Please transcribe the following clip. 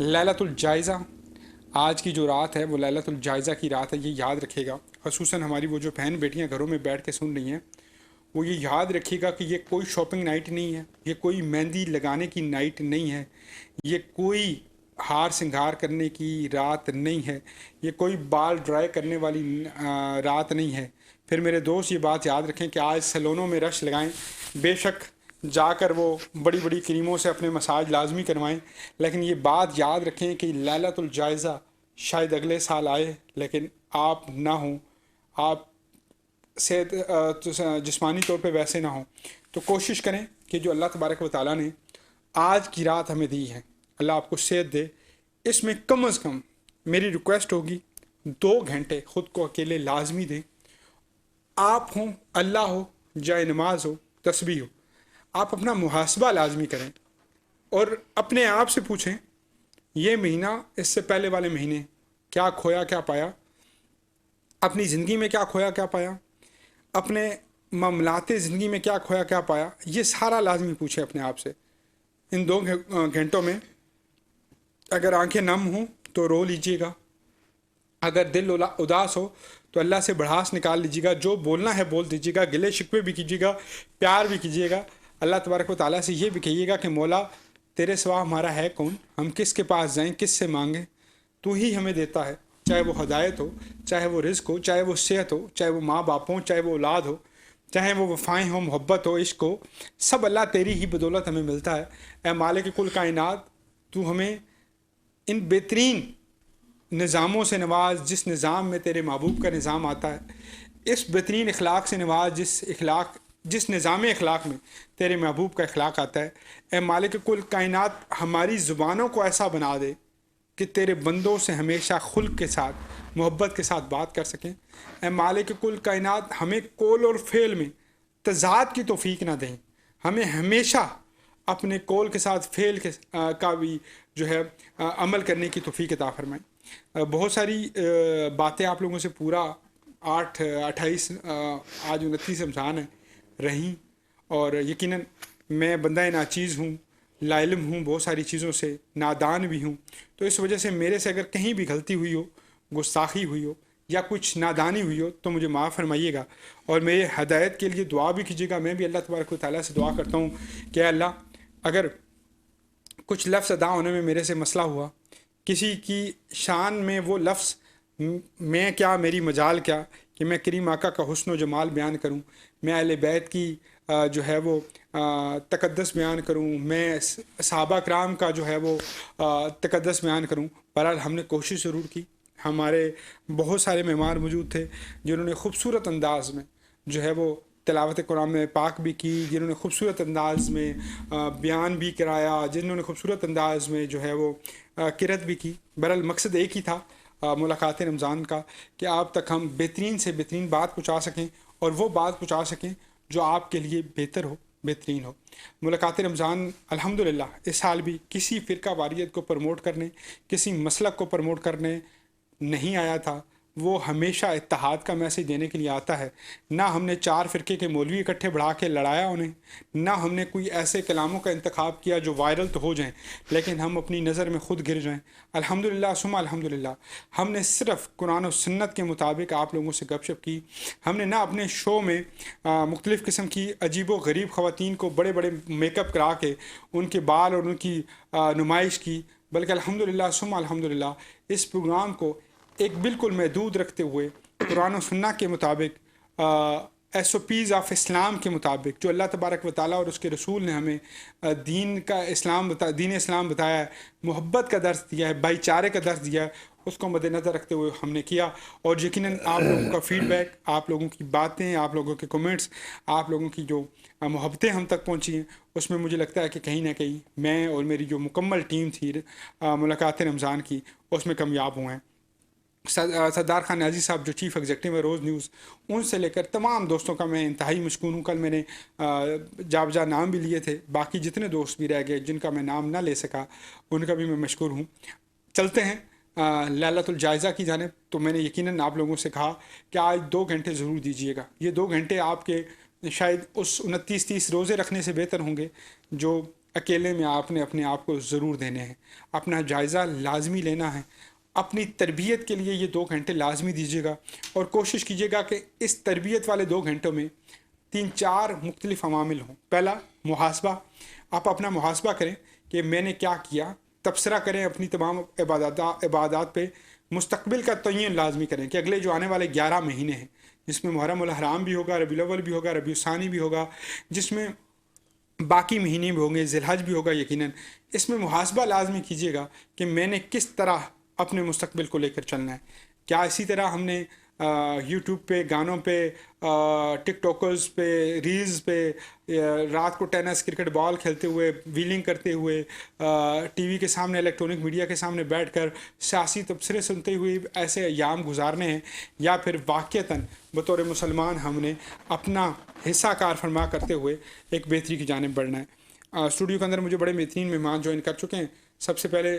لیلۃ الجائزہ، آج کی جو رات ہے وہ لیلۃ الجائزہ کی رات ہے، یہ یاد رکھے گا۔ خصوصاً ہماری وہ جو بہن بیٹیاں گھروں میں بیٹھ کے سن رہی ہیں، وہ یہ یاد رکھیے گا کہ یہ کوئی شاپنگ نائٹ نہیں ہے، یہ کوئی مہندی لگانے کی نائٹ نہیں ہے، یہ کوئی ہار سنگھار کرنے کی رات نہیں ہے، یہ کوئی بال ڈرائی کرنے والی رات نہیں ہے۔ پھر میرے دوست یہ بات یاد رکھیں کہ آج سیلونوں میں رش لگائیں، بے شک جا کر وہ بڑی بڑی کریموں سے اپنے مساج لازمی کروائیں، لیکن یہ بات یاد رکھیں کہ لیلۃ الجائزہ شاید اگلے سال آئے لیکن آپ نہ ہوں، آپ صحت جسمانی طور پہ ویسے نہ ہوں۔ تو کوشش کریں کہ جو اللہ تبارک و تعالیٰ نے آج کی رات ہمیں دی ہے، اللہ آپ کو صحت دے، اس میں کم از کم میری ریکویسٹ ہوگی 2 گھنٹے خود کو اکیلے لازمی دیں۔ آپ ہوں، اللہ ہو، جائے نماز ہو، تسبیح ہو، آپ اپنا محاسبہ لازمی کریں اور اپنے آپ سے پوچھیں یہ مہینہ اس سے پہلے والے مہینے کیا کھویا کیا پایا، اپنی زندگی میں کیا کھویا کیا پایا، اپنے معاملات زندگی میں کیا کھویا کیا پایا، یہ سارا لازمی پوچھیں اپنے آپ سے۔ ان 2 گھنٹوں میں اگر آنکھیں نم ہوں تو رو لیجئے گا، اگر دل اداس ہو تو اللہ سے بڑھاس نکال لیجیے گا، جو بولنا ہے بول دیجیے گا، گلے شکوے بھی کیجیے گا، پیار بھی کیجیے گا۔ اللہ تبارک و تعالیٰ سے یہ بھی کہیے گا کہ مولا تیرے سوا ہمارا ہے کون، ہم کس کے پاس جائیں، کس سے مانگیں، تو ہی ہمیں دیتا ہے، چاہے وہ ہدایت ہو، چاہے وہ رزق ہو، چاہے وہ صحت ہو، چاہے وہ ماں باپ ہوں، چاہے وہ اولاد ہو، چاہے وہ وفائیں ہوں، محبت ہو، عشق ہو، سب اللہ تیری ہی بدولت ہمیں ملتا ہے۔ اے مالک کل کائنات، تو ہمیں ان بہترین نظاموں سے نواز جس نظام میں تیرے محبوب کا نظام آتا ہے، اس بہترین اخلاق سے نواز جس نظام اخلاق میں تیرے محبوب کا اخلاق آتا ہے۔ اے مالک کل کائنات، ہماری زبانوں کو ایسا بنا دے کہ تیرے بندوں سے ہمیشہ خلق کے ساتھ، محبت کے ساتھ بات کر سکیں۔ اے مالک کل کائنات، ہمیں قول اور فعل میں تضاد کی توفیق نہ دیں، ہمیں ہمیشہ اپنے قول کے ساتھ فعل کا بھی جو ہے عمل کرنے کی توفیق عطا فرمائیں۔ بہت ساری باتیں آپ لوگوں سے پورا 28 آج 29 رمضان ہے رہیں، اور یقیناً میں بندہ ناچیز ہوں، لا علم ہوں، بہت ساری چیزوں سے نادان بھی ہوں، تو اس وجہ سے میرے سے اگر کہیں بھی غلطی ہوئی ہو، گستاخی ہوئی ہو یا کچھ نادانی ہوئی ہو تو مجھے معاف فرمائیے گا، اور میرے ہدایت کے لیے دعا بھی کیجیے گا۔ میں بھی اللہ تبارک و تعالیٰ سے دعا کرتا ہوں کہ اللہ اگر کچھ لفظ ادا ہونے میں میرے سے مسئلہ ہوا، کسی کی شان میں وہ لفظ میں کیا، میری مجال کیا کہ میں کریم آقا کا حسن و جمال بیان کروں، میں اہل بیت کی جو ہے وہ تقدس بیان کروں، میں صحابہ کرام کا جو ہے وہ تقدس بیان کروں۔ بہرحال ہم نے کوشش ضرور کی، ہمارے بہت سارے مہمان موجود تھے جنہوں نے خوبصورت انداز میں جو ہے وہ تلاوت قرآن پاک بھی کی، جنہوں نے خوبصورت انداز میں بیان بھی کرایا، جنہوں نے خوبصورت انداز میں جو ہے وہ قرأت بھی کی۔ بہرحال مقصد ایک ہی تھا ملاقات رمضان کا، کہ آپ تک ہم بہترین سے بہترین بات پہنچا سکیں، اور وہ بات پہنچا سکیں جو آپ کے لیے بہتر ہو، بہترین ہو۔ ملاقات رمضان الحمدللہ اس سال بھی کسی فرقہ واریت کو پروموٹ کرنے، کسی مسلک کو پروموٹ کرنے نہیں آیا تھا، وہ ہمیشہ اتحاد کا میسیج دینے کے لیے آتا ہے۔ نہ ہم نے 4 فرقے کے مولوی اکٹھے بڑھا کے لڑایا انہیں، نہ ہم نے کوئی ایسے کلاموں کا انتخاب کیا جو وائرل تو ہو جائیں لیکن ہم اپنی نظر میں خود گر جائیں۔ الحمدللہ ثم الحمدللہ ہم نے صرف قرآن و سنت کے مطابق آپ لوگوں سے گپ شپ کی۔ ہم نے نہ اپنے شو میں مختلف قسم کی عجیب و غریب خواتین کو بڑے بڑے میک اپ کرا کے ان کے بال اور ان کی نمائش کی، بلکہ الحمدللہ ثم الحمدللہ اس پروگرام کو ایک بالکل محدود رکھتے ہوئے قرآن و سنت کے مطابق، ایس او پیز آف اسلام کے مطابق، جو اللہ تبارک و تعالیٰ اور اس کے رسول نے ہمیں دین اسلام بتایا ہے، محبت کا درس دیا ہے، بھائی چارے کا درس دیا ہے، اس کو مد نظر رکھتے ہوئے ہم نے کیا۔ اور یقیناً آپ لوگوں کا فیڈ بیک، آپ لوگوں کی باتیں، آپ لوگوں کے کمنٹس، آپ لوگوں کی جو محبتیں ہم تک پہنچی ہیں، اس میں مجھے لگتا ہے کہ کہیں نہ کہیں میں اور میری جو مکمل ٹیم تھی ملاقات رمضان کی، اس میں کامیاب ہوئے ہیں۔ سردار خان نیازی صاحب جو چیف ایگزیکٹو ہے روز نیوز، ان سے لے کر تمام دوستوں کا میں انتہائی مشکور ہوں۔ کل میں نے جا بجا نام بھی لیے تھے، باقی جتنے دوست بھی رہ گئے جن کا میں نام نہ لے سکا ان کا بھی میں مشکور ہوں۔ چلتے ہیں لیلۃ الجائزہ کی جانب، تو میں نے یقیناً آپ لوگوں سے کہا کہ آج 2 گھنٹے ضرور دیجیے گا۔ یہ 2 گھنٹے آپ کے شاید اس 29-30 روزے رکھنے سے بہتر ہوں گے جو اکیلے میں آپ نے اپنے آپ کو ضرور دینے ہیں، اپنا جائزہ لازمی لینا ہے، اپنی تربیت کے لیے یہ 2 گھنٹے لازمی دیجیے گا، اور کوشش کیجیے گا کہ اس تربیت والے 2 گھنٹوں میں 3-4 مختلف عوامل ہوں۔ پہلا، محاسبہ، آپ اپنا محاسبہ کریں کہ میں نے کیا کیا، تبصرہ کریں اپنی تمام عبادات پہ، مستقبل کا تعین لازمی کریں کہ اگلے جو آنے والے 11 مہینے ہیں، جس میں محرم الحرام بھی ہوگا، ربیع الاول بھی ہوگا، ربیع الثانی بھی ہوگا، جس میں باقی مہینے بھی ہوں گے، ذی الحج بھی ہوگا یقیناً، اس میں محاسبہ لازمی کیجیے گا کہ میں نے کس طرح اپنے مستقبل کو لے کر چلنا ہے۔ کیا اسی طرح ہم نے یوٹیوب پہ، گانوں پہ، ٹک ٹاکرز پہ، ریلز پہ، رات کو ٹینس، کرکٹ، بال کھیلتے ہوئے، ویلنگ کرتے ہوئے، ٹی وی کے سامنے، الیکٹرانک میڈیا کے سامنے بیٹھ کر سیاسی تبصرے سنتے ہوئے ایسے ایام گزارنے ہیں، یا پھر واقعتاً بطور مسلمان ہم نے اپنا حصہ کار فرما کرتے ہوئے ایک بہتری کی جانب بڑھنا ہے۔ اسٹوڈیو کے اندر مجھے بڑے بہترین مہمان جوائن کر چکے ہیں۔ سب سے پہلے